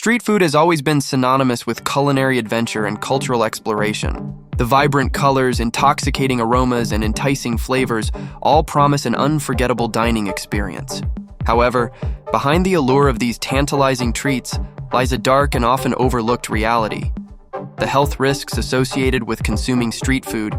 Street food has always been synonymous with culinary adventure and cultural exploration. The vibrant colors, intoxicating aromas, and enticing flavors all promise an unforgettable dining experience. However, behind the allure of these tantalizing treats lies a dark and often overlooked reality. The health risks associated with consuming street food.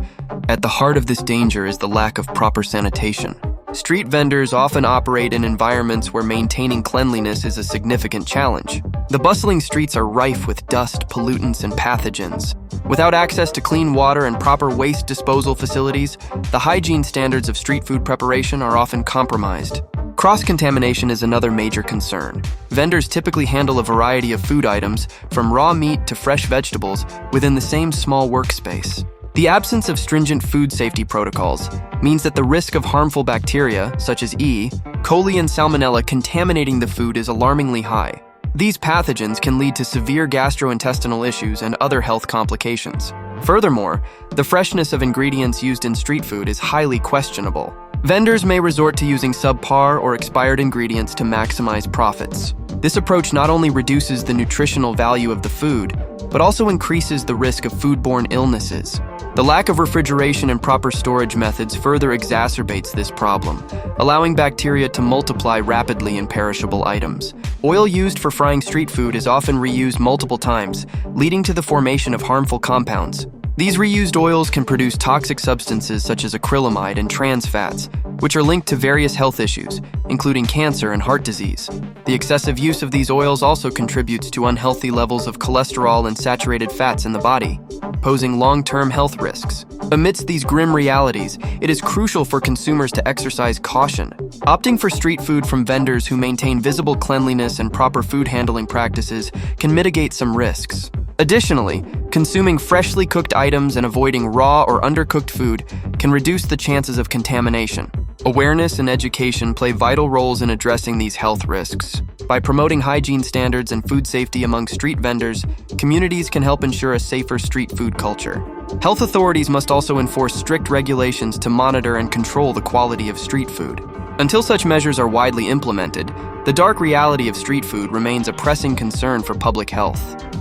At the heart of this danger is the lack of proper sanitation. Street vendors often operate in environments where maintaining cleanliness is a significant challenge. The bustling streets are rife with dust, pollutants, and pathogens. Without access to clean water and proper waste disposal facilities, the hygiene standards of street food preparation are often compromised. Cross-contamination is another major concern. Vendors typically handle a variety of food items, from raw meat to fresh vegetables, within the same small workspace. The absence of stringent food safety protocols means that the risk of harmful bacteria, such as E. coli and Salmonella, contaminating the food is alarmingly high. These pathogens can lead to severe gastrointestinal issues and other health complications. Furthermore, the freshness of ingredients used in street food is highly questionable. Vendors may resort to using subpar or expired ingredients to maximize profits. This approach not only reduces the nutritional value of the food, but also increases the risk of foodborne illnesses. The lack of refrigeration and proper storage methods further exacerbates this problem, allowing bacteria to multiply rapidly in perishable items. Oil used for frying street food is often reused multiple times, leading to the formation of harmful compounds. These reused oils can produce toxic substances such as acrylamide and trans fats, which are linked to various health issues, including cancer and heart disease. The excessive use of these oils also contributes to unhealthy levels of cholesterol and saturated fats in the body, posing long-term health risks. Amidst these grim realities, it is crucial for consumers to exercise caution. Opting for street food from vendors who maintain visible cleanliness and proper food handling practices can mitigate some risks. Additionally, consuming freshly cooked items and avoiding raw or undercooked food can reduce the chances of contamination. Awareness and education play vital roles in addressing these health risks. By promoting hygiene standards and food safety among street vendors, communities can help ensure a safer street food culture. Health authorities must also enforce strict regulations to monitor and control the quality of street food. Until such measures are widely implemented, the dark reality of street food remains a pressing concern for public health.